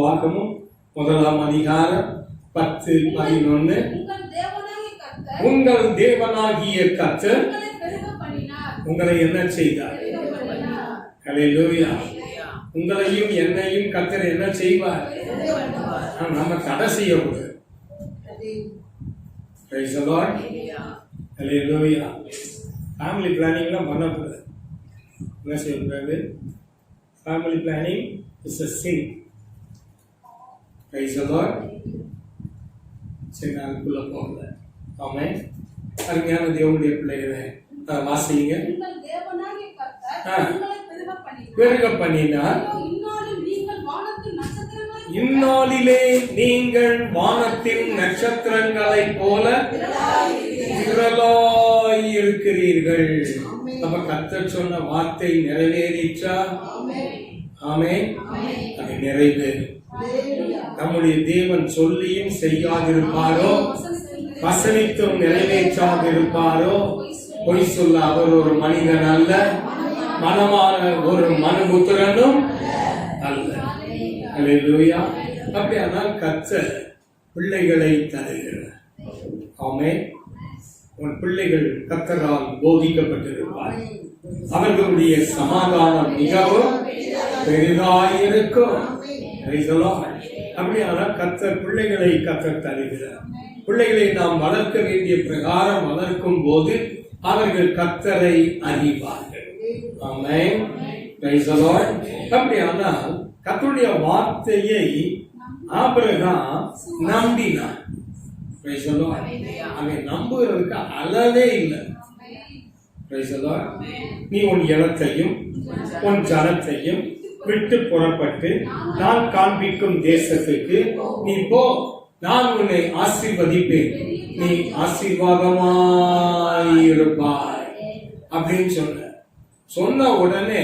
உபாகமம் 1:10-11. உங்கள் தேவனாகிய கர்த்தர் உங்களை என்ன செய்தார்? ஹல்லேலூயா. உங்களையும் என்னையும் கர்த்தர் என்ன செய்வார்? நம்ம தடை செய்யக்கூடாது. Praise the Lord. Hallelujah. Family பிளானிங்லாம் பண்ணக்கூடாது. என்ன செய்யக்கூடாது? Family planning is a sin. Praise the Lord. சரி, அதுக்குள்ள போகல. ஆமென். அருமையான தேவனுடைய பிள்ளைகளே, வாசிங்க. பெருக பண்ணினார். இந்நாளிலே நீங்கள் வானத்தின் நட்சத்திரங்களைப் போல திரளாய் இருக்கிறீர்கள். அப்ப கர்த்தர் சொன்ன வார்த்தை நிறைவேறிச்சா? ஆமென். அது நிறைவேறும். நம்முடைய தேவன் சொல்லியும் செய்யாதிருப்பாரோ, வசனித்தும் நிறைவேற்றாதிருப்பாரோ? பொய் சொல்ல அவர் ஒரு மனிதன் அல்ல, மனமான ஒரு மனுபுத்திரனும் அல்ல. ஹல்லேலூயா. அப்படியானால் கர்த்தர் பிள்ளைகளை தருகிறார். ஆமென். உன் பிள்ளைகள் கர்த்தரால் போதிக்கப்பட்டிருப்பார். அவர்களுடைய சமாதானம் மிகவும் பெரிதாயிருக்கும். அப்படியானால் கர்த்தர் பிள்ளைகளை கர்த்தர் தருகிறார். பிள்ளைகளை நாம் வளர்க்க வேண்டிய பிரகாரம் வளர்க்கும் போது அவர்கள் கர்த்தரை அறிவார்கள். ஆமென். Praise the Lord. அப்படியானால் கர்த்தருடைய வார்த்தையை ஆபிரகாம் நம்பினான். Praise the Lord. அவன் நம்புகிறதுக்கு அளவே இல்லை. Praise the Lord. நீ உன் இடத்தையும் உன் ஜனத்தையும் விட்டு புறப்பட்டு நான் காண்பிக்கும் தேசத்துக்கு நீ போ, நான் உன்னை ஆசீர்வதிப்பேன், நீ ஆசீர்வாதமாயிருப்பாய் அப்படின்னு சொன்ன உடனே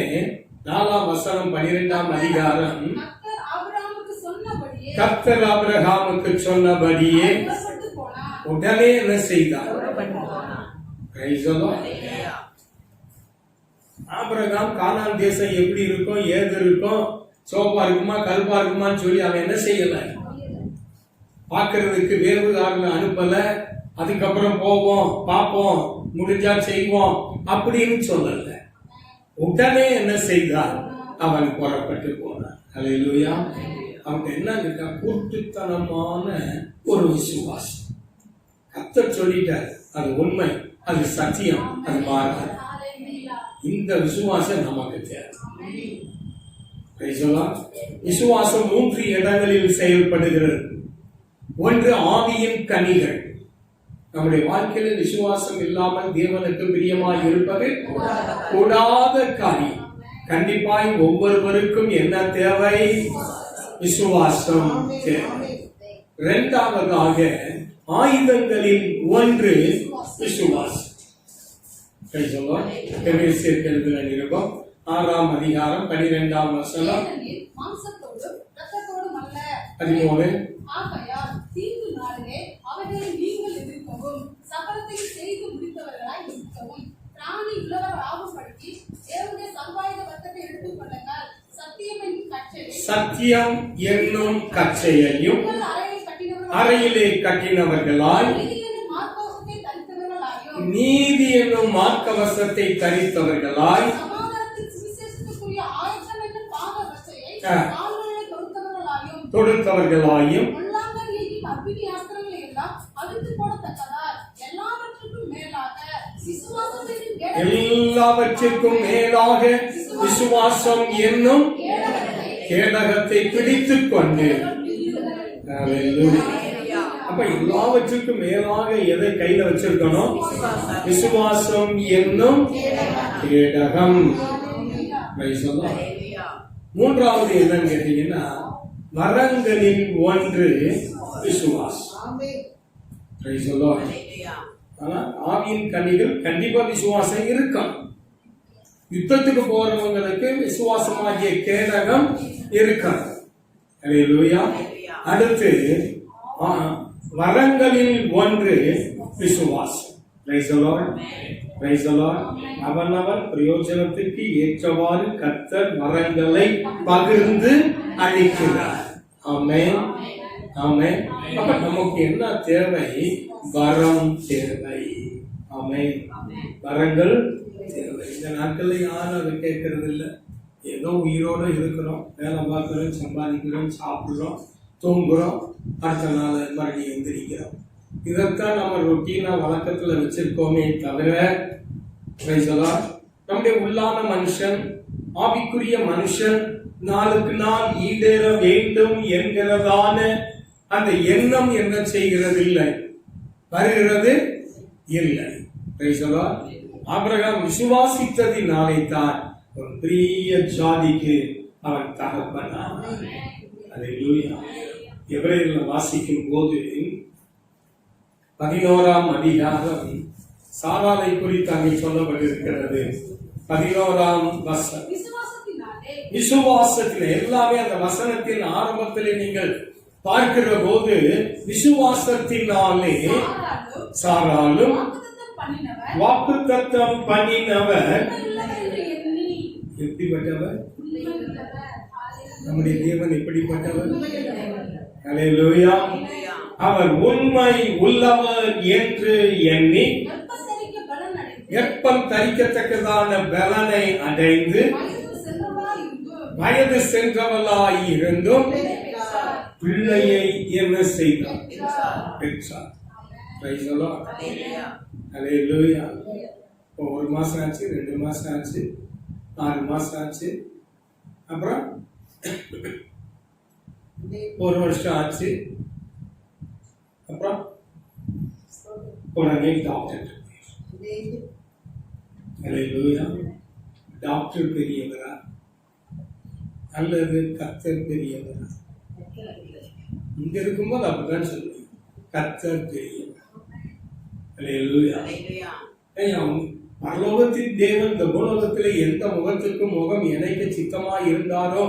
4ஆம் வசனம் 12ஆம் அதிகாரம், கர்த்தர் ஆபிரகாமுக்கு சொன்னபடியே உடனே என்ன செய்தார்? ஆபிரகாம் கானான் தேசம் எப்படி இருக்கும், ஏது இருக்கும், சோப்பா இருக்குமா கருப்பா இருக்குமான்னு சொல்லி அவன் என்ன செய்யல, பார்க்கறதுக்கு வேறுகாரனை அனுப்பல. அதுக்கப்புறம் போவோம் பார்ப்போம் முடிஞ்சா செய்வோம் அப்படின்னு சொல்லல. உடனே என்ன செய்தார்? அவன் புறப்பட்டு போனான். ஹல்லேலூயா. அவன் என்ன கேட்டா, கூட்டுத்தனமான ஒரு விசுவாசம். கர்த்தர் சொல்லிட்டார், அது உண்மை, அது சத்தியம், அது மாறாது. இந்த விசுவாசம் நமக்கு தேவை. விசுவாசம் 3 இடங்களில் செயல்படுகிறது. ஒன்று ஆவியின் கனிகள். நம்முடைய வாழ்க்கையில விசுவாசம் இல்லாமல் தேவனுக்கு பிரியமாய் இருப்பது கூடாத காரியம். கண்டிப்பாய் ஒவ்வொருவருக்கும் என்ன தேவை? விசுவாசம் தேவை. இரண்டாவதாக ஆயுதங்களில் ஒன்று விசுவாசம். 6ஆம் அதிகாரம் 12ஆம் வசனம் 13. சத்தியம் என்னும் கச்சையையும் அறையிலே கட்டினவர்களாய் நீதி என்னும் மார்க்கவசத்தை தரித்தவர்களாய் தொடுத்தவர்களாயும் எல்லாவற்றிற்கும் மேலாக விசுவாசம் என்னும் கேடகத்தை பிடித்துக் கொண்டு. அப்ப எல்லாவற்றுக்கும் மேலாக எதை கையில வச்சிருக்கணும்? விசுவாசம் என்னும் கேடகம். மூன்றாவது என்னன்னு கேட்டீங்கன்னா, வரங்களில் ஒன்று விசுவாசம். ஆவியின் கனிகள் கண்டிப்பா விசுவாசம் இருக்கும். யுத்தத்துக்கு போறவங்களுக்கு விசுவாசமாகிய கேடகம் இருக்கும். அடுத்து வரங்களில் ஒன்று விசுவாசம். அவனவன் பிரயோஜனத்துக்கு ஏற்றவாறு கர்த்தர் வரங்களை பகிர்ந்து அளிக்கிறார். ஆமென், ஆமென். அப்ப நமக்கு என்ன தேவை? வரம் தேவை. ஆமென். வரங்கள் தேவை. இந்த நாட்கள்ல யாரும் அதை கேட்கறது இல்லை. ஏதோ உயிரோட இருக்கிறோம், வேலை பார்க்கிறோம், சம்பாதிக்கிறோம், சாப்பிடுறோம், தூங்குறோம், அடுத்த நாள் மறுபடியும் எந்திரிக்கிறோம். இதைத்தான் நம்ம ரொட்டீனா வழக்கத்துல வச்சிருக்கோமே தவிர நம்முடைய உள்ளான மனுஷன், ஆவிக்குரிய மனுஷன் நாளுக்கு நாள் ஈடேற வேண்டும் என்கிறதான அந்த எண்ணம் என்ன செய்கிறது? இல்லை, வருகிறது இல்லை. ஆபிரகாம் விசுவாசித்ததினாலே தான் ஒரு பெரிய ஜாதிக்கு அவன் தகப்பனான். அல்லேலூயா. எபிரேயர்ல வாசிக்கும் போது 11ஆம் அதிகாரம் சாராளை குறித்து அங்கே சொல்லப்பட்டிருக்கிறது. 11ஆம் வசனம். விசுவாசத்திலே எல்லாமே அந்த வசனத்தின் ஆரம்பத்திலே நீங்கள் பார்க்கிற போது விசுவாசத்தினாலே சாராளும் வாக்குத்தத்தம் பண்ணினவர். எப்படிப்பட்டவர்? நம்முடைய தேவன் எப்படிப்பட்டவர்? அல்லேலூயா. அவர் உண்மை உள்ளவர் என்று எண்ணி கர்ப்பம் தரிக்கத்தக்கதான பலனை அடைந்து வயது சென்றவளாய் இருந்தும் பிள்ளையை என்ன செய்தார்? பெற்றார். அல்லேலூயா. 1 மாசம் ஆச்சு, 2 மாசம் ஆச்சு, 6 மாசம் ஆச்சு, அப்புறம் 1 வருஷம் ஆச்சு, அப்புறம் உடனே டாக்டர். அல்லேலூயா. டாக்டர் பெரியவரா அல்லது கர்த்தர் பெரியவரா? இங்க இருக்கும்போது அப்படிதான் சொல்லுவேன், கர்த்தர் பெரியவர். அல்லேலூயா. பரலோகத்தின் தேவன் இந்த பூலோகத்திலே எந்த முகத்திற்கும் முகம் இணைக்க சித்தமாய் இருந்தாரோ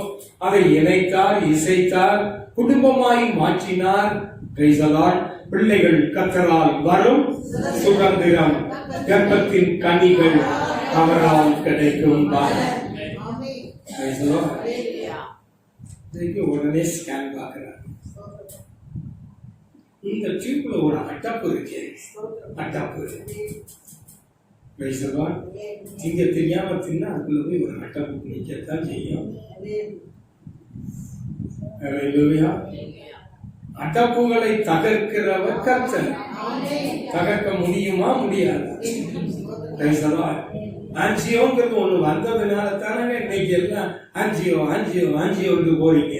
அதை இணைத்தார், இசைத்தார், குடும்பமாய் மாற்றினார். பிள்ளைகள் கர்த்தரால் வரும் சுதந்திரம், கர்ப்பத்தின் கனிகள் அவரால் கிடைக்கும். உடனே ஸ்கேன் பார்க்கிறார். இந்த டியூப்ல ஒரு அட்டப்பு இருக்கு, அட்டப்பு இங்க தெரியாம தின்னா அதுக்குள்ள போய் ஒரு அட்டப்பு நிக்கத்தான் செய்யும். அட்டப்புகளை தகர்க்கிறவர் கர்த்தர். தகர்க்க முடியுமா? முடியாது. ஆஞ்சியோங்கிறது ஒண்ணு வந்ததுனால தானே இன்னைக்கு எல்லாம் ஆஞ்சியோ ஆஞ்சியோ ஆஞ்சியோன்னு போறீங்க.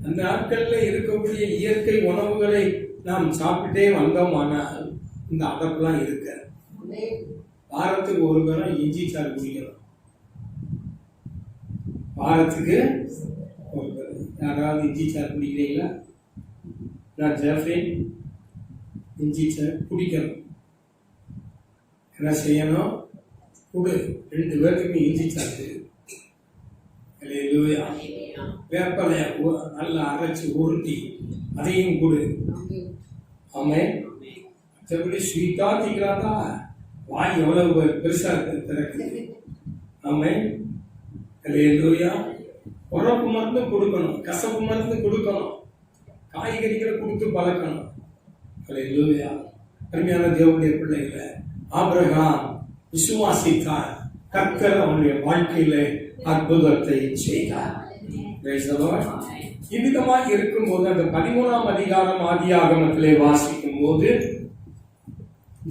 அந்த நாட்கள்ல இருக்கக்கூடிய இயற்கை உணவுகளை நாம் சாப்பிட்டே வந்தோமானால் இந்த அடப்பெல்லாம் இருக்க. வாரத்துக்கு ஒரு தடவை இஞ்சி சாறு குடிக்கணும். வாரத்துக்கு ஒரு தடவை. யாராவது இஞ்சி சாறு குடிக்கிறீங்களா? நான் ஜெஃப்ரின் இஞ்சி சாறு குடிக்கணும். என்ன செய்யணும்? குடு. 2 பேருக்கு இஞ்சி சாறு. அல்லேலூயா. வேப்பலைய நல்லா அரைச்சி உருட்டி அதையும் கொடு. ஆமென். மற்றபடி ஸ்வீட்டா தீக்கிறாதா? வாய் எவ்வளவு பெருசா திறக்குது. ஆமென். அல்லேலூயா. உரப்பு மருந்து கொடுக்கணும், கசப்பு மருந்து கொடுக்கணும், காய்கறிகளை கொடுத்து பழக்கணும். அல்லேலூயா. அருமையான தேவனுடைய பிள்ளைகளை ஆபிரகாம் விசுவாசித்தார். கர்த்தர் அவனுடைய வாழ்க்கையில அற்புதத்தை செய்தார். இவ்விதமாக இருக்கும்போது அந்த 13ஆம் அதிகாரம் ஆதியாகமத்திலே வாசிக்கும் போது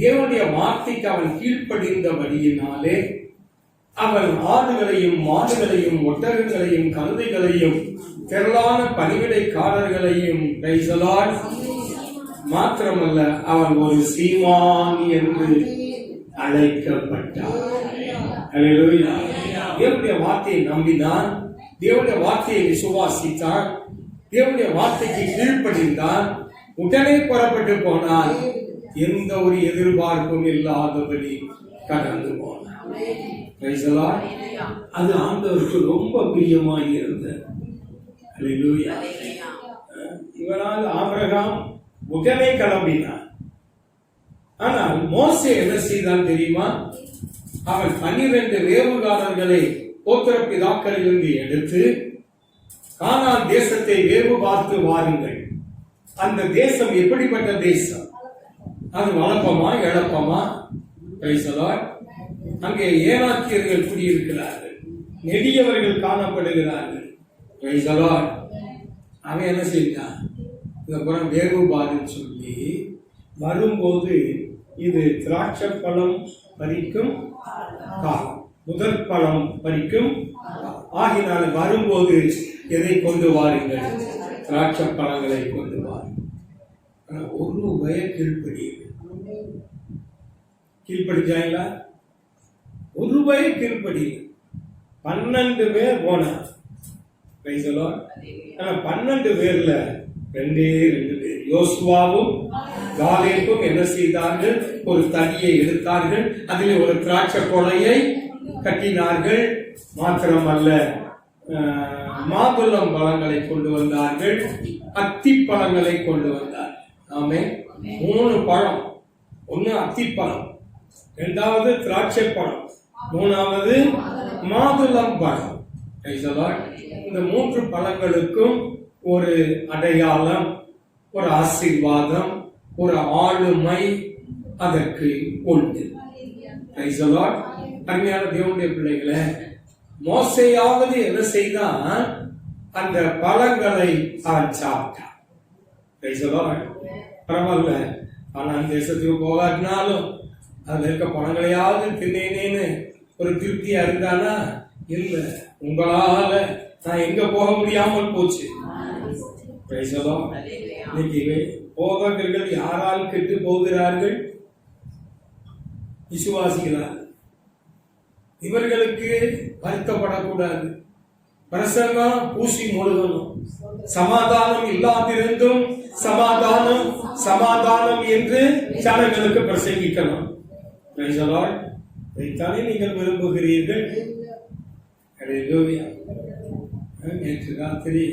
தேவனுடைய வார்த்தைக்கு அவன் கீழ்ப்படிந்தபடியினாலே அவன் ஆடுகளையும் மாடுகளையும் ஒட்டகங்களையும் கழுதைகளையும் திரளான பணிவிடைக்காரர்களையும் மாத்திரமல்ல அவன் ஒரு சீமான் என்று அழைக்கப்பட்டார். தேவனுடைய வார்த்தையை நம்பினான், தேவனுடைய வார்த்தையை விசுவாசித்தான், தேவனுடைய வார்த்தைக்கு கீழ்ப்படிந்தான், உடனே புறப்பட்டு போனான். எந்த ஒரு எதிர்பார்ப்பும் இல்லாதபடி கடந்து போனான். அது ஆண்டவருக்கு ரொம்ப பிரியமாய் இருந்தது. இவனால் ஆபிரகாம் உடனே கிளம்பினான். ஆனால் மோசே என்ன செய்தான் தெரியுமா? அவன் 12 வேவுகாரர்களை கோத்திர பிதாக்களிலிருந்து எடுத்து கானான் தேசத்தை வேவு பார்த்து வாருங்கள். அந்த தேசம் எப்படிப்பட்ட தேசம்? அது வளப்பமா இழப்பமா? அங்கே ஏனாக்கியர்கள் குடியிருக்கிறார்கள், நெடியவர்கள் காணப்படுகிறார்கள். அவன் என்ன செய்தான்? இந்த புறம் வேவு பாருன்னு சொல்லி வரும்போது இது திராட்சை பழம் பறிக்கும் காலம், முதல் பழம் பறிக்கும். ஆகினால வரும்போது எதை கொண்டு வாருங்கள்? திராட்சை பழங்களை கொண்டு வாருங்கள். ஒரு வய கீழ்படிச்சாங்களா? ஒரு வய கீழ்படி. 12 பேர் போனார். 12 பேர்ல 2 பேர் யோசுவாவும் காலேபும் என்ன செய்தார்கள்? ஒரு தடியை எடுத்தார்கள், அதில் ஒரு திராட்சை கொலையை கட்டினார்கள். மாத்திரமல்ல, மாதுளம் பழங்களை கொண்டு வந்தார்கள், அத்தி பழங்களை கொண்டு வந்தார்கள். ஆமே, 3 பழம். ஒன்னு அத்திப்பழம், 2வது திராட்சை பழம், 3வது மாதுளம் பழம். இந்த 3 பழங்களுக்கும் ஒரு அடையாளம், ஒரு ஆசீர்வாதம், ஒரு ஆளுமை அதற்கு உண்டு. அருமையான தேவனுடைய பிள்ளைகளை, மோசேயாவது என்ன செய்தான்? அந்த பழங்களை அவன் சாப்பிட்டான். பரவாயில்ல, ஆனால் தேசத்துக்கு போகாட்டினாலும் அதுல இருக்க பழங்களையாவது தின்னேனேன்னு ஒரு திருப்தியா இருந்தானா? இல்ல, உங்களால நான் எங்க போக முடியாமல் போச்சு. இன்னைக்கு போதகர்கள் யாரால் கெட்டு போகிறார்கள்? விசுவாசிக்கிறார்கள். இவர்களுக்கு வருத்தப்படக்கூடாது. பிரசங்கம் பூசி முழுகணும். சமாதானம் இல்லாதிருந்தும் சமாதானம் சமாதானம் என்று ஜனங்களுக்கு பிரசங்கிக்கணும். இதைத்தானே நீங்கள் விரும்புகிறீர்கள். நேற்று ராத்திரி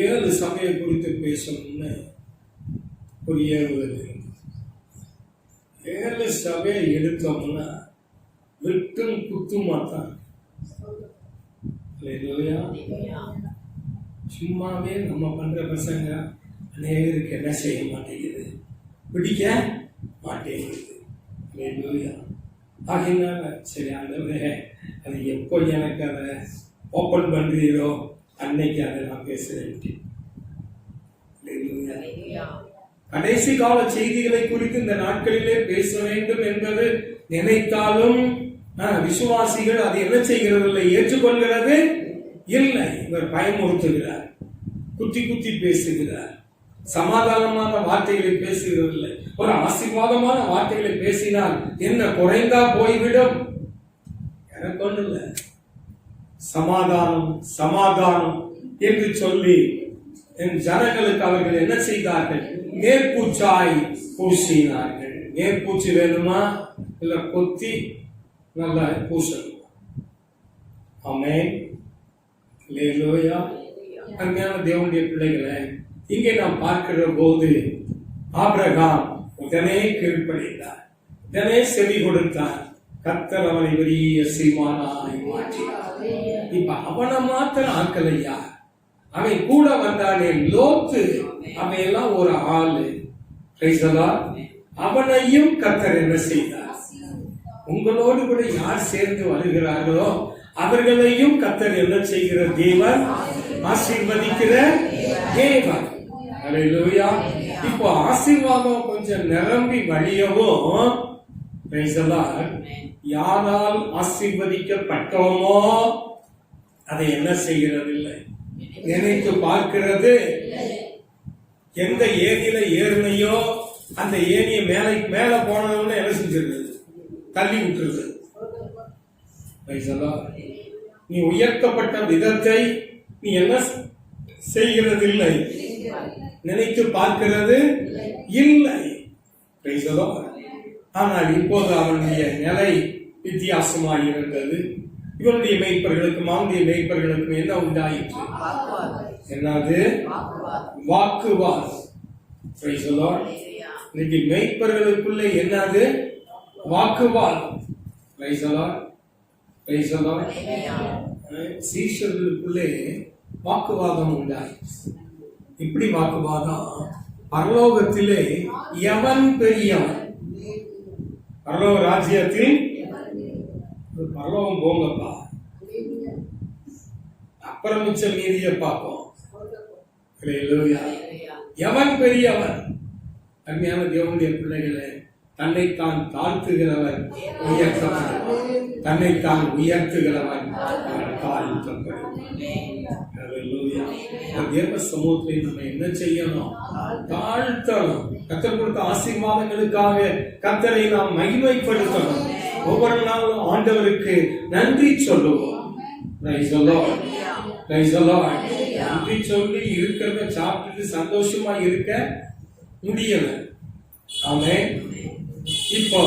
7 சபையை குறித்து பேசணும்னு ஒரு ஏவுதல். 7 சபையை எடுத்தோம்னா வெட்டும் குத்துமாத்தான். சும்மாவே நம்ம பண்ற பசங்க அநேகருக்கு என்ன செய்ய மாட்டேங்குது, பிடிக்க மாட்டேங்குது. ஆகினால சரி, ஆண்டவரே, அது எப்போ எனக்கு அதை ஓப்பன் பண்றீரோ அன்னைக்கு அதை நான் பேசுறேன். கடைசி கால செய்திகளை குறித்து இந்த நாட்களிலே பேச வேண்டும் என்பது நினைத்தாலும் விசுவாசிகள் அதை என்ன செய்கிறது இல்லை, ஏற்றுக்கொள்கிறது இல்லை. இவர் பயமுறுத்துகிறார், குத்தி குத்தி பேசுகிறார், சமாதானமான வார்த்தைகளை பேசுகிறதில்லை. ஒரு ஆசீர்வாதமான வார்த்தைகளை பேசினால் என்ன குறைந்தா போய்விடும்? எனக்கு ஒண்ணு இல்லை, சமாதானம் சமாதானம் என்று சொல்லி என் ஜனங்களுக்கு அவர்கள் என்ன செய்தார்கள்? மேற்பூச்சாய் பூசினார்கள். மேற்பூச்சி வேணுமா? இல்ல கொத்தி நல்ல பூசணும். ஆமென். அல்லேலூயா. அருமையான தேவனுடைய பிள்ளைகளை, இங்கே நாம் பார்க்கிற போது ஆபிரகாம் உடனே கீழ்ப்படிந்தார், உடனே செவி கொடுத்தார். கர்த்தர் அவனை பெரிய சீமானாய் மாற்றினார். இப்ப அவனை மாத்திரம் ஆக்கலையா, அவன் கூட வந்தானே லோத்து, அவன் எல்லாம் ஒரு ஆளு. அவனையும் கர்த்தர் என்ன செய்தார்? உங்களோடு கூட யார் சேர்ந்து வருகிறார்களோ அவர்களையும் கர்த்தர் என்ன செய்கிற தேவன்? ஆசீர்வதிக்கிற தேவன். அல்லேலூயா. இப்போ ஆசீர்வாதம் கொஞ்சம் நிரம்பி வழியவும் யாரால் ஆசீர்வதிக்கப்பட்டோமோ அதை என்ன செய்கிறதில்லை, நினைத்து பார்க்கிறது. எந்த ஏணியில ஏறினையோ அந்த ஏணியை மேல போனதுன்னு என்ன செஞ்சிருது? தள்ளி விட்டுருது. நீ உயர்த்தப்பட்ட விதத்தை நீ என்ன செய்கிறதில்லை, நினைத்து பார்க்கிறது இல்லை. ஆனால் இப்போது அவனுடைய நிலை வித்தியாசமாக இருந்தது. இவனுடைய மேய்ப்பர்களுக்கும் அவனுடைய மேய்ப்பர்களுக்கும் என்ன உண்டாயிற்று? என்னது? வாக்குவாதம். இன்னைக்கு மேய்ப்பர்களுக்குள்ள என்னது? வாக்குவாதம். சீஷர்களுக்குள்ளே வாக்குவாதம் உண்டாயிற்று. இப்படி வாக்குவாதம், பரலோகத்திலே எவன் பெரியவன், பரலோக ராஜ்யத்தில் பரலோகம் போங்கப்பா, அப்புறம் மிச்ச மீதிய பார்ப்போம். எவன் பெரியவன்? அருமையான தேவனுடைய பிள்ளைகளே, தன்னைத்தான் தாழ்த்துகிறவன் உயர்த்தப்படுவான், தன்னைத்தான் உயர்த்துகிறவன் தாழ்த்தப்படுவான். தேவ சமூகத்தை நம்ம என்ன செய்யணும்? தாழ்த்தணும். கர்த்தர் கொடுத்த ஆசீர்வாதங்களுக்காக கர்த்தரை நாம் மகிமைப்படுத்தணும். ஒவ்வொரு நாளும் ஆண்டவருக்கு நன்றி சொல்லுவோம். நன்றி சொல்லி இருக்கிறத சாப்பிட்டு சந்தோஷமா இருக்க முடியல. ஆமென். இப்போ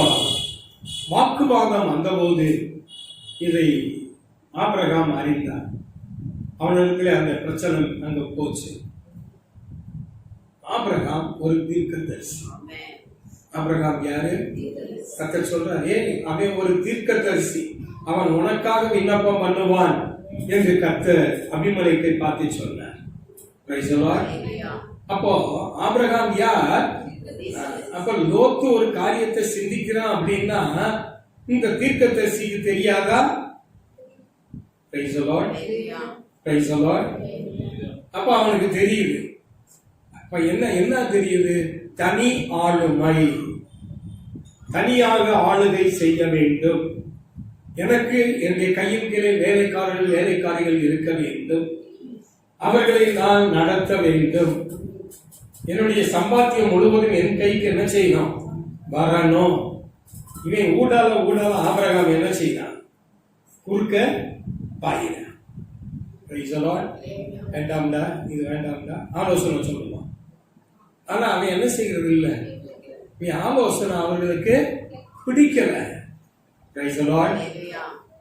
வாக்குவாதம் வந்தபோது இதை ஆபிரகாம் அறிந்தார். அவனுக்கு அந்த பிரச்சனை அங்க போச்சு. ஆபிரகாம் ஒரு தீர்க்கதரிசி. ஆபிரகாம் யாரு? கர்த்தர் சொல்றாரு, அவன் ஒரு தீர்க்கதரிசி, அவன் உனக்காக விண்ணப்பம் பண்ணுவான் என்று கர்த்தர் அபிமெலேக்கை பார்த்து சொன்னார். அப்போ ஆபிரகாம் யார்? அப்ப லோத்து ஒரு காரியத்தை சிந்திக்கிறான் அப்படின்னா இந்த தீர்க்கதரிசிக்கு தெரியாதா? அப்ப அவனுக்கு தெரியுது. அப்ப என்ன தெரியுது? தனி ஆளுமை, தனியாக ஆளுகை செய்ய வேண்டும். எனக்கு என்னுடைய கையின் கீழே வேலைக்காரிகள் இருக்க வேண்டும், அவர்களை நான் நடத்த வேண்டும். என்னுடைய சம்பாத்தியம் முழுவதும் என் கைக்கு என்ன செய்யணும்? வரணும். இவன் ஊடால ஆபிரகாம் என்ன செய்தான்? குறுக்க பாயினான். வேண்டாம்டா, இது வேண்டாம்டா ஆலோசனை சொல்லுவான். ஆனா அவன் என்ன செய்யறது இல்லை. நீ ஆலோசனை அவர்களுக்கு பிடிக்கல.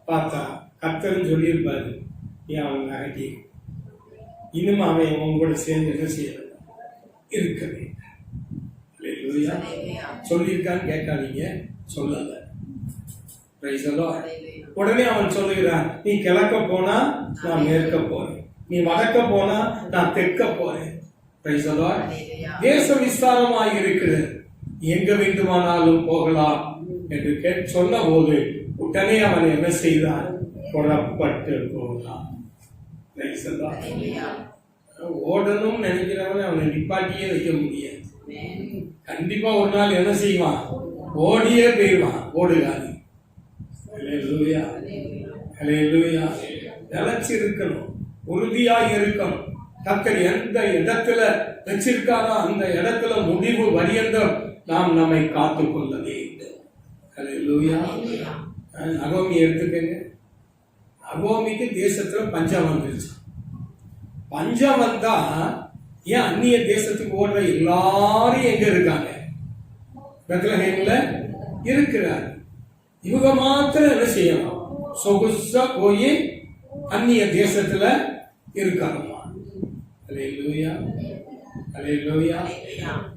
பார்த்தா கர்த்தர்னு சொல்லியிருப்பாரு, நீ அவன் அகட்டி இன்னும் அவன் உங்களோட சேர்ந்து என்ன செய்யறது இருக்கவே. சொல்லியிருக்கான்னு கேட்காதீங்க, சொல்லல. உடனே அவன் சொல்லுகிறான், நீ கிழக்க போனா நான் மேற்க போறேன், நீ வடக்க போனா நான் தெற்க போறேன். தேச விஸ்தாரமாக இருக்கிறது, எங்க வேண்டுமானாலும் போகலாம் என்று சொன்ன போது உடனே அவன் என்ன செய்தான்? புறப்பட்டு போனான். ஓடணும் நினைக்கிறவன் அவனை நிப்பாட்டியே வைக்க முடியாது. கண்டிப்பா ஒரு நாள் என்ன செய்வான்? ஓடியே போயிடுவான். ஓடுகாது. நிலைச்சு இருக்கணும், உறுதியாக இருக்கணும். கர்த்தர் எந்த இடத்துல வச்சிருக்காரோ அந்த இடத்துல முடிவு வரியந்தம் நாம் நம்மை காத்துக் கொள்ள வேண்டும். நகோமி எடுத்துக்கங்க. நகோமிக்கு தேசத்துல பஞ்சம் வந்துருச்சு. பஞ்சம் வந்தா ஏன் அந்நிய தேசத்துக்கு ஓடுற எல்லாரும் எங்க இருக்காங்க? பெத்லஹேம்ல இருக்கிறார். இவங்க மாத்திரம் என்ன செய்யணும்? சொகுசா போய் அந்நிய தேசத்துல இருக்காங்க.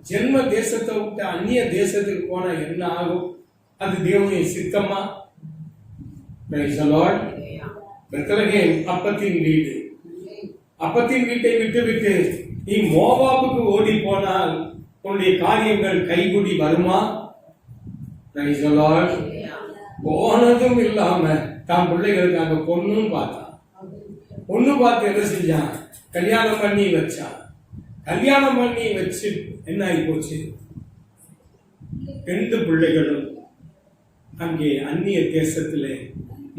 ஜென்ம தேசத்தை விட்டு அந்நிய தேசத்துக்கு போனா என்ன ஆகும்? அது தேவனுடைய சித்தமா? பெத்லஹேம் அப்பத்தின் வீடு. அப்பத்தின் வீட்டை விட்டு நீ மோவாபுக்கு ஓடி போனால் உன்னுடைய காரியங்கள் கைகூடி வருமா? போனதும் இல்லாம தான் பிள்ளைகளுக்கு அங்க பொண்ணும் பார்த்தான். பொண்ணு பார்த்து என்ன செஞ்சான்? கல்யாணம் பண்ணி வச்சான். கல்யாணம் பண்ணி வச்சு என்ன ஆகி போச்சு? 2 பிள்ளைகளும் அங்கே அந்நிய தேசத்திலே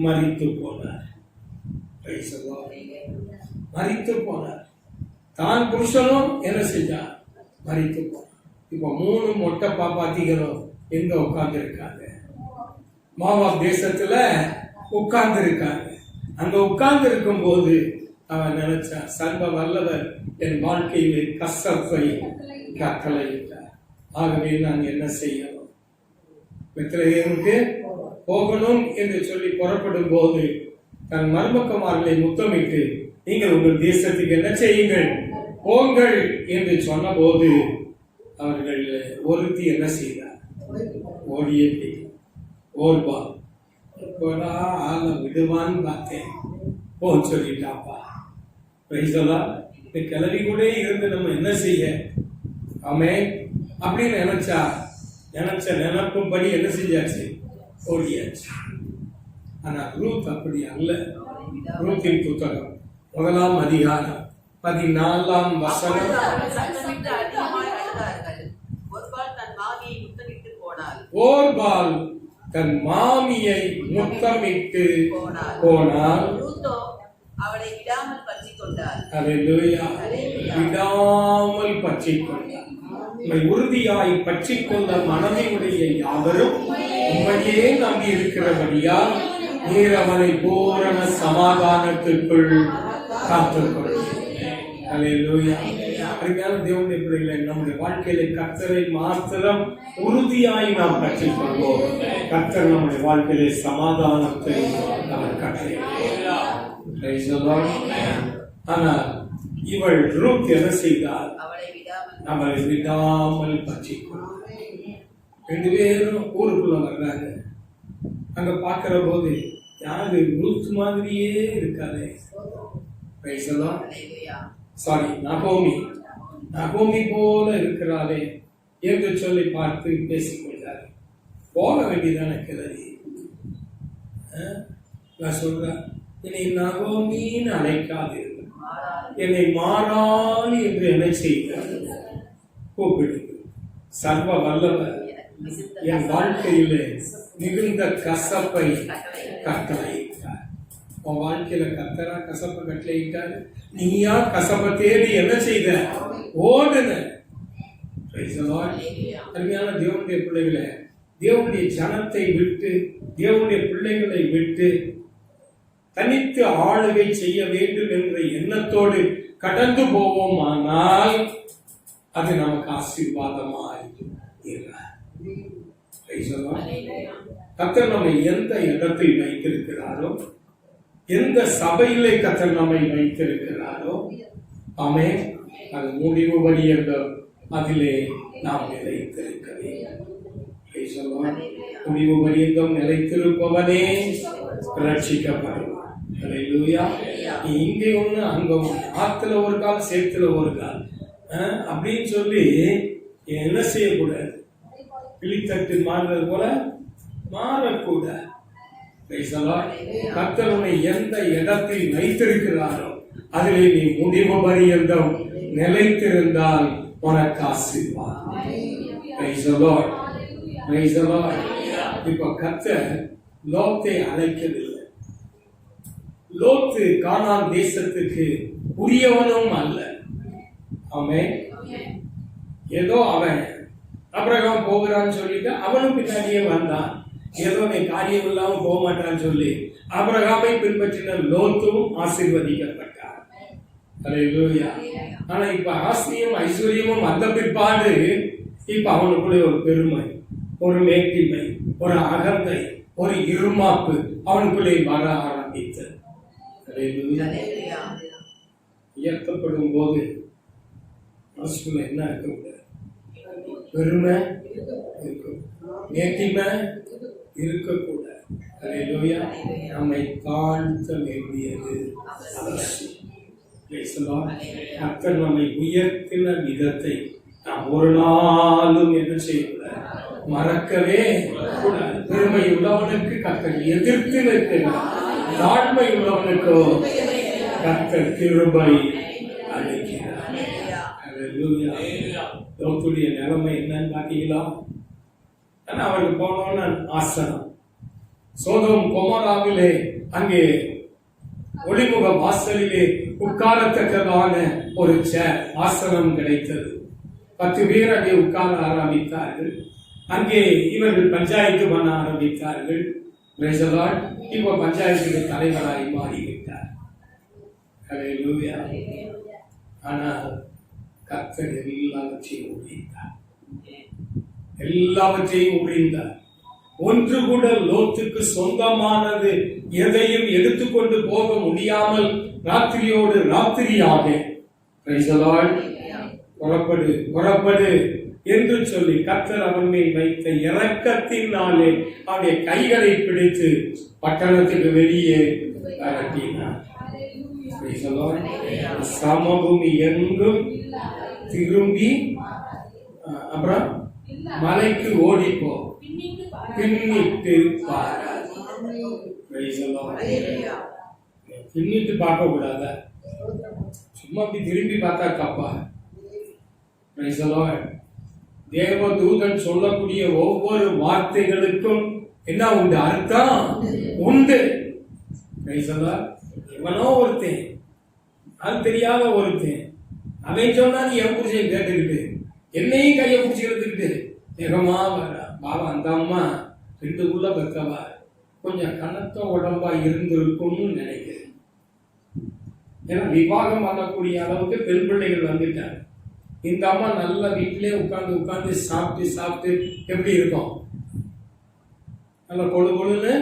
மரித்து போனார். மரித்து போனார். தான் புருஷனும் என்ன செஞ்சான்? மரித்து போனார். இப்ப 3 மொட்டை பாப்பாத்திகளும் எங்க உட்கார்ந்து இருக்காங்க? மோவாப் தேசத்துல உட்கார்ந்து இருக்காங்க. அங்க உட்கார்ந்து இருக்கும் போது அவன் நினைச்சான், சர்வ வல்லவர் என் வாழ்க்கையிலே கசப்பை கட்டளையிட்டார். ஆகவே நான் என்ன செய்யணும்? பெத்லஹேமுக்கு போகணும் என்று சொல்லி புறப்படும் போது தன் மருமக்கமார்களை முத்தமிட்டு, நீங்கள் உங்கள் தேசத்துக்கு என்ன செய்யுங்கள், போங்கள் என்று சொன்ன போது அவர்கள் ஒருத்தி என்ன செய்தார்? ஓடியே ஓர்பா. ஆள விடுவான்னு பார்த்தேன், போன்னு சொல்லிட்டாப்பா. இந்த கிளவி கூட இருந்து நம்ம என்ன செய்ய? ஆமென். அப்படின்னு நினைச்ச நினைப்பும்படி என்ன செஞ்சாச்சு? ஓடியாச்சு. ஆனா ரூத் அப்படி அல்ல. ரூத்தின் புத்தகம் 1ஆம் அதிகாரம் 14ஆம் வசனம். ஓர்பால் தன் மாமியை முத்தமிட்டு போனால் அவளை விடாமல் பற்றிக் கொண்டாள். அல்லேலூயா. விடாமல் பற்றிக் கொண்டாள். உறுதியாய் பற்றிக் கொண்ட மனதினுடைய யாவரும் உண்மையே நம்பி இருக்கிறபடியால் நீர் அவனை பூரண சமாதானத்திற்குள் காத்துக் கொள்ளுங்கள். அல்லேலூயா. அருமையான தேவனுடைய பிள்ளைகளை, நம்முடைய வாழ்க்கையில கர்த்தரை மாத்திரம் உறுதியாய் நாம் பற்றிக் கொள்வோம். கர்த்தர் நம்முடைய வாழ்க்கையிலே சமாதானத்தை அவர் கட்டளையிட்டார். ஆனால் இவள் ரூத் என்ன செய்தார்? அவளை விடாமல் பற்றிக் கொண்டார். 2 பேரும் ஊருக்குள்ள வர்றாங்க. அங்க பாக்குற போது யாரு ரூத் மாதிரியே இருக்காது. சாரி, நகோமி போல இருக்கிறாளே என்று சொல்லி பார்த்து பேசிக்கொண்டார். போக வேண்டியதான கிளறி. நான் சொல்றேன், என்னை நகோமின்னு அழைக்காதீர்கள், என்னை மாறாள் என்று என்ன செய்தார்? கூப்பிடுங்கள். சர்வ வல்லவர் என் வாழ்க்கையிலே மிகுந்த கசப்பை கட்டளையிட்டார். உன் வாழ்க்கையில கத்தரா கசப்பை கட்டளையிட்டார். நீயா கசப்பை தேடி என்ன செய்த? ஓடுன. அருமையான தேவனுடைய பிள்ளைகளை, தேவனுடைய ஜனத்தை விட்டு, தேவனுடைய பிள்ளைகளை விட்டு தனித்து ஆளுகை செய்ய வேண்டும் என்ற எண்ணத்தோடு கடந்து போவோமானால் அது நமக்கு ஆசீர்வாதமாய் இருக்கிறார். கர்த்தர் நம்மை எந்த இடத்தில் வைத்திருக்கிறாரோ, எந்த சபையிலே கர்த்தர் நம்மை வைத்திருக்கிறாரோ, ஆமென், அது முடிவு பரியந்தம் அதிலே நாம் நிலைத்திருக்க வேண்டும். முடிவு பரியந்தம் நிலைத்திருப்பவனே ரட்சிக்கப்படுவான். அல்லேலூயா. இங்கே ஒண்ணு அங்க ஒண்ணு, ஆத்துல ஒரு கால் சேத்துல ஒரு கால் அப்படின்னு சொல்லி என்ன செய்யக்கூடாது? கிளித்தட்டு மாறுறது போல மாறக்கூடாது. கர்த்தருடைய எந்த இடத்தில் வைத்திருக்கிறாரோ அதிலே நீ முடிவு பரியந்தம் நிலைத்திருந்தால் உனக்கு ஆசீர்வாதம். இப்ப கர்த்தர் லோத்தை அழைக்கவில்லை. லோத்து கானான் தேசத்துக்கு உரியவனும் அல்ல. ஆமென். ஏதோ அவன் ஆபிரகாம் போகிறான்னு சொல்லிட்டு அவனும் பின்னாடியே வந்தான். ஏதோ நீ காரியம் இல்லாம போக மாட்டான்னு சொல்லி ஆபிரகாமை பின்பற்றின லோத்தும் ஆசீர்வதிக்கப்பட்டார். அல்லேலூயா. ஆனா இப்ப ஆஸ்தியும் ஐஸ்வர்யமும் வந்த பிற்பாடு இப்ப அவனுக்குள்ளே ஒரு பெருமை, ஒரு மேட்டிமை, ஒரு அகந்தை, ஒரு இருமாப்பு அவனுக்குள்ளே வர ஆரம்பித்தது. உயர்த்தப்படும் போது மனசுக்குள்ள என்ன இருக்கக்கூடாது? பெருமை இருக்கும், மேட்டிமை இருக்கக்கூடாது. அல்லேலூயா. நம்மை தாழ்த்த வேண்டியது அவசியம். கர்த்தர் நம்மை உயர்த்தின விதத்தை நாம் ஒரு நாளும் என்ன செய்யக்கூடாது? மறக்கவே கூடாது. பெருமை உள்ளவனுக்கு கர்த்தர் எதிர்த்து நிற்கிறார். தாழ்மை உள்ளவனுக்கோ கர்த்தர் கிருபை அளிக்கிறார். அல்லேலூயா. லோத்துடைய நிலைமை என்னன்னு பாத்தீங்களா? ஆனா அவருக்கு போனோம்னு ஆசனம். சோதோம் கொமோராவிலே அங்கே ஒளிமுக வாசலிலே உட்காரத்தக்கதான ஒரு ஆசனம் கிடைத்தது. 10 பேர் அங்கே உட்கார ஆரம்பித்தார்கள். அங்கே இவர்கள் பஞ்சாயத்து பண்ண ஆரம்பித்தார்கள். இப்ப பஞ்சாயத்துக்கு தலைவராய் மாறிவிட்டார். அல்லேலூயா. ஆனால் கர்த்தர் எல்லாவற்றையும் உடைத்தார். எல்லாவற்றையும் உடைந்தார். ஒன்று கூட லோத்துக்கு சொந்தமானது எதையும் எடுத்துக்கொண்டு போக முடியாமல் ராத்திரியோடு ராத்திரியாக புறப்படு என்று சொல்லி கர்த்தர் அவன் மேல் வைத்த இரக்கத்தினாலே அவனுடைய கைகளை பிடித்து பட்டணத்துக்கு வெளியே விரட்டினார். சமபூமி எங்கும் திரும்பி அப்புறம் மலைக்கு ஓடிப்போ பின்னிட்டு பாராது. பின்னிட்டு பார்க்க கூடாத, சும்மா அப்படி திரும்பி பார்த்தா தப்பா? தேவதூதன் சொல்லக்கூடிய ஒவ்வொரு வார்த்தைகளுக்கும் என்ன உண்டு? அர்த்தம் உண்டு. எவனோ ஒருத்தன், அது தெரியாத ஒருத்தன், அவன் சொன்னா நீ என் புருஷன் கேட்டுக்கிட்டு என்னையும் கையை பிடிச்சி எடுத்துக்கிட்டு வேகமா வர பாபா. அந்த அம்மா 2 புள்ள பெற்றவா, கொஞ்சம் கனத்த உடம்பா இருந்திருக்கும்னு நினைக்கிறேன். ஏன்னா விவாகம் பண்ணக்கூடிய அளவுக்கு பெண் பிள்ளைகள் வந்துட்டாங்க. இந்த அம்மா நல்ல வீட்டிலே உட்கார்ந்து சாப்பிட்டு எப்படி இருக்கும்? நல்ல கொழுன்னு.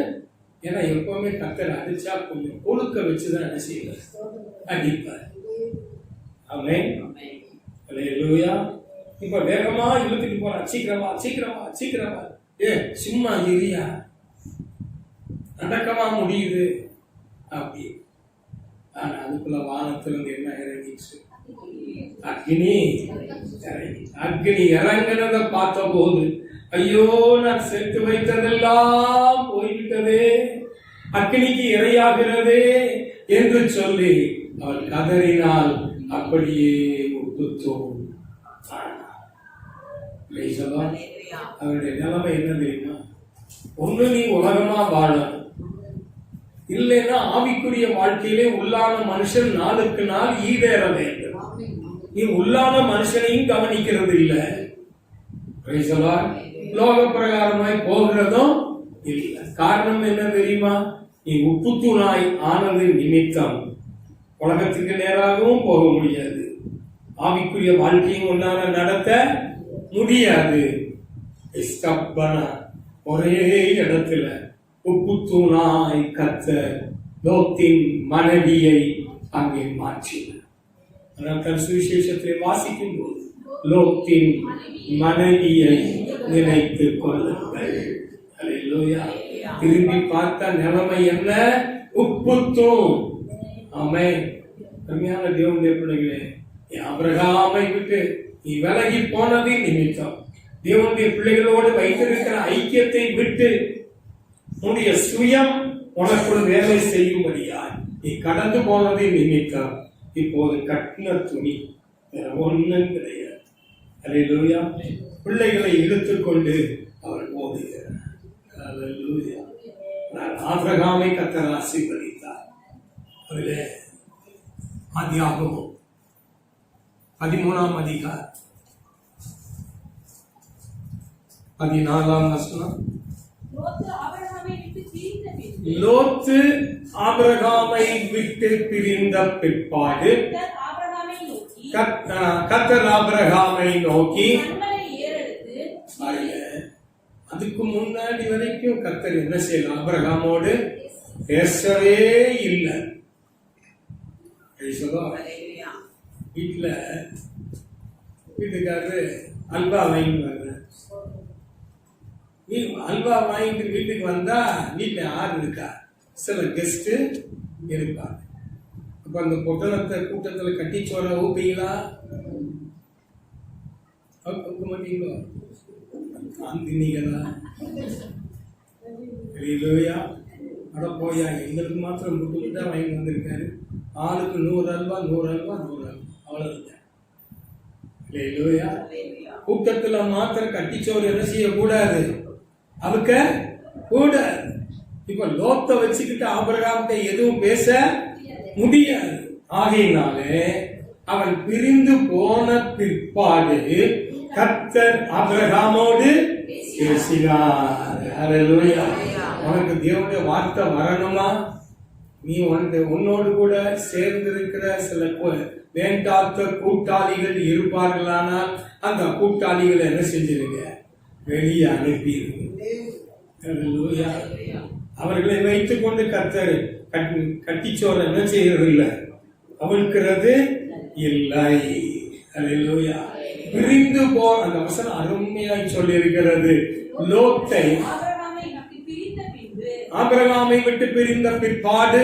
ஏன்னா எப்பவுமே கத்தர் அடிச்சா கொஞ்சம் கொழுக்க வச்சுதான் என்ன செய்யல, அடிப்பார். ஆமென். அல்லேலூயா. இப்ப வேகமா இழுத்துட்டு போறா, சீக்கிரமா. சும்மா இரியா, நடக்கமா முடியுது அப்படி. ஆனா அதுக்குள்ள வானத்திலிருந்து என்ன இறங்கிச்சு? அக்னி இறங்கினத பார்த்த போது, ஐயோ நான் சேர்த்து வைத்ததெல்லாம் போய்விட்டதே, அக்னிக்கு இரையாகிறதே என்று சொல்லி அவள் கதறினால் அப்படியே உப்புத்தோம். அவருடைய நிலைமை என்ன தெரியுமா? ஒண்ணு நீ உலகமா வாழணும், இல்லைன்னா ஆவிக்குரிய வாழ்க்கையிலே உள்ளான மனுஷன் நாளுக்கு நாள் ஈடேற வேண்டும். நீ உள்ளான மனுஷனையும் கவனிக்கிறது இல்லை, லோக பிரகாரமாய் போகிறதும் இல்லை. காரணம் என்ன தெரியுமா? நீ உப்புத்தூணாய் ஆனது நிமித்தம் உலகத்துக்கு நேராகவும் போக முடியாது, ஆவிக்குரிய வாழ்க்கையும் ஒன்றாக நடத்த முடியாது. ஒரே இடத்துல உப்புத்தூணாய் கர்த்தர் லோத்தின் மனைவியை அங்கே மாற்றினார். சுவிசேஷத்தை வாசிக்கும் போது லோத்தின் மனைவியை நினைத்துக் கொள்ளுங்கள். அல்லேலூயா. திரும்பி பார்த்த நிலைமை என்ன? உப்புத்தூண். ஆமென். கம்மியான தேவனுடைய பிள்ளைகளே, ஆபிரகாமை விட்டு நீ விலகி போனது நிமித்தம், தேவனுடைய பிள்ளைகளோடு வைத்திருக்கிற ஐக்கியத்தை விட்டு உன்னுடைய சுயம் உனக்குள் வேலை செய்யும்படியாய் நீ கடந்து போனது நிமித்தம் இப்போது கட்டின துணி வேற ஒண்ணும் கிடையாது. அல்லேலூயா. பிள்ளைகளை இழுத்துக்கொண்டு அவர் ஓடுகிறார். அல்லேலூயா. ஆபிரகாமை கர்த்தர் ஆசீர்வதித்தார். அதிலே ஆதியாகமம் 13ஆம் அதிகாரம் 14ஆம் வசனம். லோத்து ஆபிரகாமை விட்டு பிரிந்த பிற்பாடு கர்த்தர் ஆபிரகாமை நோக்கி, அதுக்கு முன்னாடி வரைக்கும் கர்த்தர் என்ன செய்யலாம்? ஆபிரகாமோடு பேசவே இல்லை. வீட்டுக்காரரு அல்வா வாங்கிட்டு அல்வா வாங்கிட்டு வீட்டுக்கு வந்தா வீட்டுல யாரு இருக்கா? சில கெஸ்ட் இருப்பாங்க. அப்ப அந்த பொட்டலத்தை கூட்டத்துல கட்டிச்சோற ஊப்பீங்களா? ஊக்க மாட்டீங்களோ? காந்தினீங்களா? அட போயா, எங்களுக்கு மாத்திரம் முட்டு தான் வாங்கி வந்திருக்காரு. ஆளுக்கு 100 அல்வா அவ்வளவுதான். கூட்டத்துல மாத்திரம் கட்டிச்சோறு என்ன செய்யக்கூடாது, அவக்க கூடாது. இப்ப லோத்தை வச்சுக்கிட்டு ஆபிரகாம்கிட்ட எதுவும் பேச முடியாது. ஆகையினாலே அவன் பிரிந்து போன பிற்பாடு கர்த்தர் ஆபிரகாமோடு பேசினார். அல்லேலூயா. உனக்கு தேவனுடைய வார்த்தை வரணுமா? நீ உன்னோடு கூட சேர்ந்திருக்கிற சில வேண்டாத கூட்டாளிகள் இருப்பார்களானால் அந்த கூட்டாளிகளை என்ன செஞ்சிருங்க? வெளியே அனுப்பிடுங்க. அவர்களை வைத்துக் கொண்டு கர்த்தர் கட்டிச்சோற என்ன செய்யறது இல்லை, அவிழ்க்கிறது இல்லை. அல்லேலூயா. பிரிந்து போ, அந்த வசனம் அருமையாய் சொல்லி இருக்கிறது. லோத்தை ஆபிரகாமை விட்டு பிரிந்த பிற்பாடு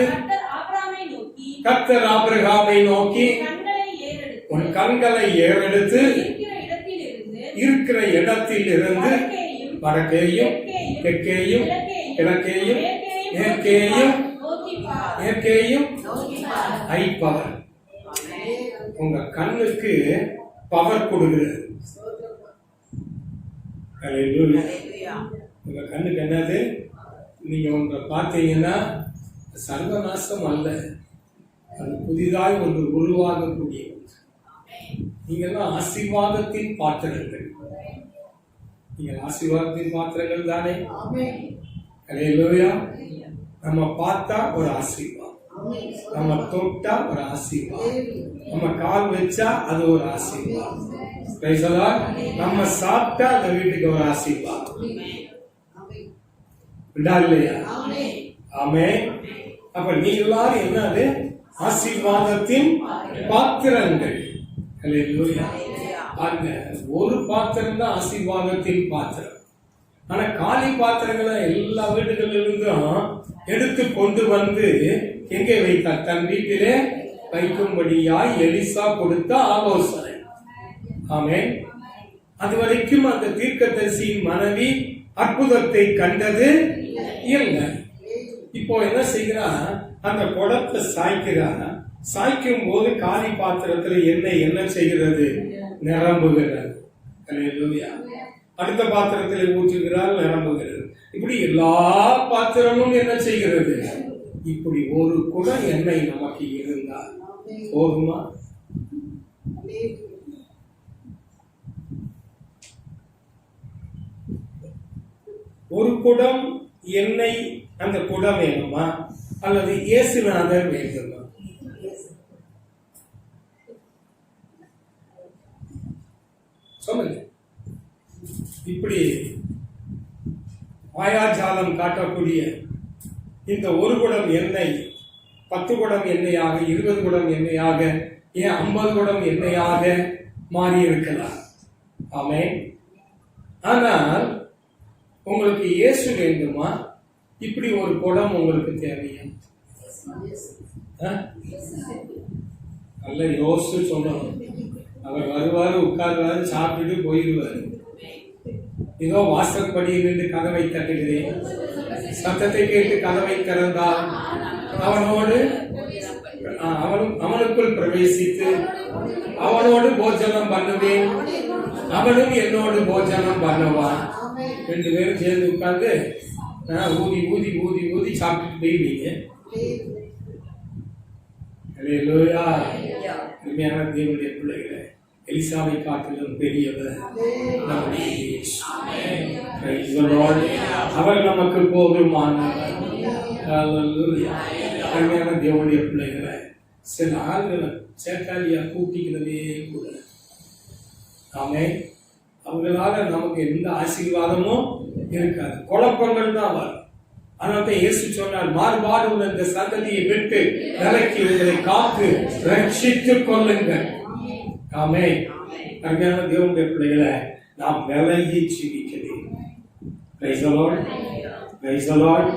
கர்த்தர் ஆபிரகாமை நோக்கி கண்களை ஏறெடுத்து உன் கண்களை ஏறெடுத்து இருக்கிற இடத்தில் இருந்து இருக்கிற இடத்தில் இருந்து வடக்கேயும் தெற்கேயும் கிழக்கேயும் மேற்கேயும் மேற்கேயும் ஐப்பவர். உங்க கண்ணுக்கு பவர் கொடுக்கிறது. ஹல்லேலூயா. உங்க கண்ணுக்கு என்னது? நீங்க உங்க பார்த்தீங்கன்னா சர்வநாசம் அல்ல, அது புதிதாய் ஒன்று உருவாகக்கூடிய நீங்கெல்லாம் ஆசீர்வாதத்தின் பாத்திரங்கள். நீங்கள் ஆசீர்வாதத்தின் பாத்திரங்கள் தானே? ஹல்லேலூயா. நம்ம பார்த்தா ஒரு ஆசீர்வாதம், நம்ம தொட்டா ஒரு ஆசீர்வாதம், நம்ம கால் வச்சா அது ஒரு ஆசீர்வாதம். Price the Lord. நம்ம சாப்பிட்டா அந்த வீட்டுக்கு ஒரு ஆசீர்வாதம். இல்லையா? ஆமென். அப்ப நீங்க எல்லாரும் என்னது? ஆசீர்வாதத்தின் பாத்திரங்கள். ஹல்லேலூயா. அந்த ஒரு பாத்திரம் தான் ஆசீர்வாதத்தின் பாத்திரம். ஆனா காலி பாத்திரங்களை எல்லா வீடுகளிலிருந்தும் எடுத்து கொண்டு வந்து எங்கே வைத்தார்? தன் வீட்டிலே வைக்கும்படியாய் எலிசா கொடுத்த ஆலோசனை. ஆமென். அதுவரைக்கும் அந்த தீர்க்கதரிசியின் மனைவி அற்புதத்தை கண்டது இல்லை. இப்போ என்ன செய்கிறா? அந்த குடத்தை சாய்க்கிறா. சாய்க்கும் போது காலி பாத்திரத்துல எண்ணெய் என்ன செய்கிறது? நிரம்புகிறது. ஹல்லேலூயா. அடுத்த பாத்திரத்தில் ஊற்றுகிறாள், நிரம்புகிறது. இப்படி எல்லா பாத்திரமும் என்ன செய்கிறது? இப்படி ஒரு குடம் எண்ணெய் நமக்கு இருந்தால் போதுமா? ஒரு குடம் எண்ணெய், அந்த குடம் வேணுமா அல்லது இயேசுநாதர் வேண்டுமா? சொல்லுங்க. இப்படி மாயாஜாலம் காட்டக்கூடிய இந்த ஒரு குடம் எண்ணெய் 10 குடம் எண்ணெயாக, 20 குடம் எண்ணெயாக, ஏன் 50 குடம் எண்ணெயாக மாறி இருக்கலாம். ஆமென். ஆனால் உங்களுக்கு இயேசு வேண்டுமா? இப்படி ஒரு குடம் உங்களுக்கு தேவையா? நல்ல யோசிச்சு சொல்லணும். அவர் வருவாரு, உட்காருவாரு, சாப்பிட்டுட்டு போயிடுவாரு. ஏதோ வாசற்படியில் நின்று கதவை தட்டுகிறேன், சத்தத்தை கேட்டு கதவை திறந்தால் அவனுக்குள் பிரவேசித்து அவனோடு போஜனம் பண்ணுவேன், அவனும் என்னோடு போஜனம் பண்ணுவான். 2 பேரும் சேர்ந்து உட்கார்ந்து ஊதி ஊதி ஊதி ஊதி சாப்பிட்டுட்டு போயிடுவீங்க. ஹல்லேலூயா. அருமையான தேவனுடைய பிள்ளைகளே, எலிசாவை காட்டிலும் பெரியவர் நம்முடைய இயேசு. Praise the Lord. அவர் நமக்கு போதுமானவர். ஹல்லேலூயா. அருமையான தேவனுடைய பிள்ளைகளே, சில ஆள்களை சேட்டாலியா கூட்டிக்கிறதே கூட. ஆமென். அவங்களால நமக்கு எந்த ஆசீர்வாதமும் இருக்காது, குழப்பங்கள் தான் வரும். அதனால இயேசு சொன்னார், மாறுபாடு உள்ள இந்த சந்ததியை விட்டு விலக்கி உங்களை காத்து ரட்சித்துக் கொள்ளுங்கள். ஆமென். அருமையான தேவனுடைய பிள்ளைகளை, நாம் விலகி ஜீவிக்கிறேன். Praise the Lord. Praise the Lord.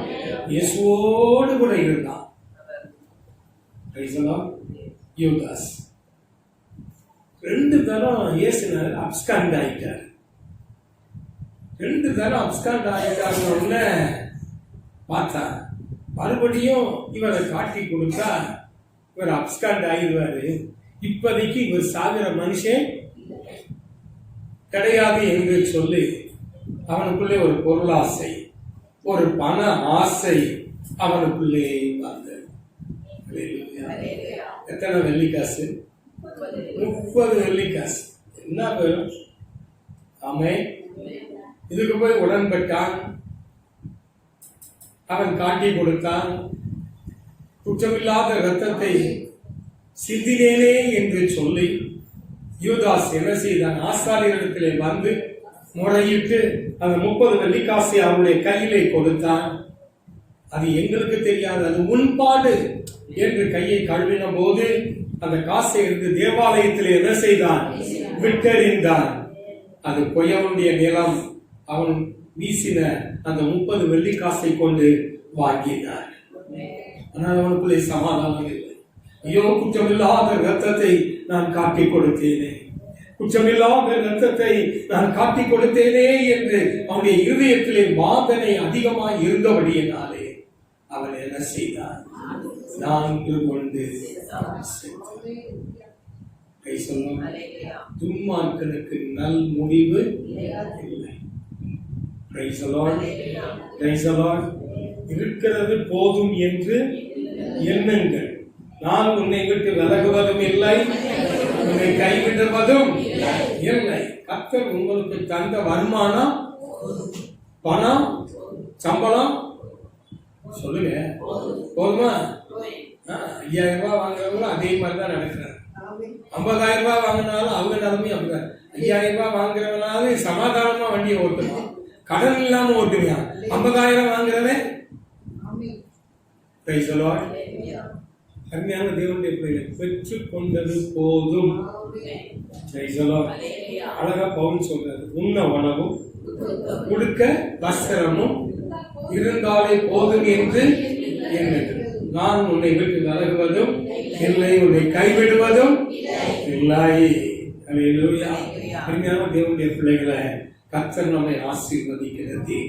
இயேசுவோடு கூட இருந்தான். Price the Lord. யூதாஸ் 2 தரம் இயேசுனார் அப்ஸ்காண்ட் ஆயிட்டார். 2 தரம் அப்ஸ்காண்ட் ஆயிட்டாருன்னு பார்த்தா மறுபடியும் இவரை காட்டி கொடுத்தா இவர் அப்ஸ்காண்ட் ஆகிடுவாரு. இப்போதைக்கு இவர் சாகிற மனுஷன் கிடையாது என்று சொல்லி அவனுக்குள்ளே ஒரு பொருளாசை, ஒரு பண ஆசை அவனுக்குள்ளே வந்தது. எத்தனை வெள்ளிக்காசு? 30 வெள்ளிக்காசு. என்ன பெரும்? ஆமென். இதுக்கு போய் உடன்பட்டான், அவன் காட்டி கொடுத்தான். குற்றமில்லாத இரத்தத்தை சிந்தினேனே என்று சொல்லி யூதாஸ் என்ன செய்தான்? ஆசாரியரிடத்திலே வந்து முறையிட்டு அந்த 30 வெள்ளிக்காசை அவருடைய கையிலே கொடுத்தான். அது எங்களுக்கு தெரியாது, அது உன்பாடு என்று கையை கழுவின போது அந்த காசை எடுத்து தேவாலயத்தில் என்ன செய்தான்? விட்டறிந்தான். அது பொய்யவனுடைய நிலம். அவன் வீசின அந்த 30 வெள்ளிக்காசை கொண்டு வாங்கினார். ஆனால் அவனுக்குள்ளே சமாதானம் இல்லை. ஐயோ, குற்றமில்லாத இரத்தத்தை நான் காட்டிக் கொடுத்தேனே, குற்றமில்லாத இரத்தத்தை நான் காட்டிக் கொடுத்தேனே என்று அவனுடைய இருதயத்திலே வாதனை அதிகமாய் இருந்தபடியினாலே அவன் என்ன செய்தான்? 4 கொண்டு சொல்லும். துன்மார்க்கனுக்கு நல் முடிவு இல்லை. Praise the Lord. Praise the Lord. இருக்கிறது போதும் என்று எண்ணுங்கள். நான் உன்னை விட்டு விலகுவதும் இல்லை, உன்னை கைவிடுவதும் இல்லை. கர்த்தர் உங்களுக்கு தந்த வருமானம், பணம், சம்பளம் சொல்லுங்க, போதுமா? 5000 ரூபாய் வாங்குறவங்களும் அதே மாதிரிதான் நடக்கிறாங்க. 50,000 ரூபாய் வாங்கினாலும் அவங்க நிலைமையும் அப்படிதான். 5000 ரூபாய் வாங்குறவனாலும் சமாதானமா வண்டியை ஓட்டுவான், கடன் இல்லாம ஓட்டுவான். 50,000 வாங்குறவன் அருமையான தேவனுடைய பிள்ளைகளை பெற்றுக் கொண்டது போதும். அழகா பவுல் சொல்றாரு, உண்ண உணவும் உடுக்க வஸ்திரமும் இருந்தாலே போதும் என்று எண்ணுங்கள். நான் உன்னை விட்டு விலகுவதும் இல்லை, உன்னை கைவிடுவதும் இல்லை. அல்லேலூயா. அருமையான தேவனுடைய பிள்ளைகளை கர்த்தர் நம்மை ஆசீர்வதிக்கிறது.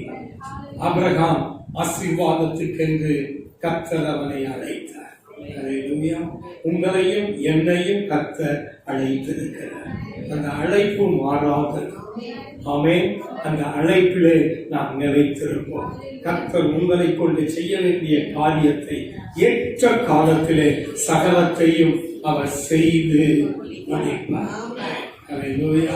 ஆபிரகாம் ஆசீர்வாதத்துக்கென்று கர்த்தர் அவனை அழைத்தார். அல்லேலூயா. உங்களையும் என்னையும் கர்த்தர் அழைத்திருக்கிறார். அந்த அழைப்பு மாறாதது. ஆமென். அந்த அழைப்பிலே நாம் நிலைத்திருப்போம். கர்த்தர் உங்களை கொண்டு செய்ய வேண்டிய காரியத்தை ஏற்ற காலத்திலே சகலத்தையும் அவர் செய்து முடிப்பார். அல்லேலூயா.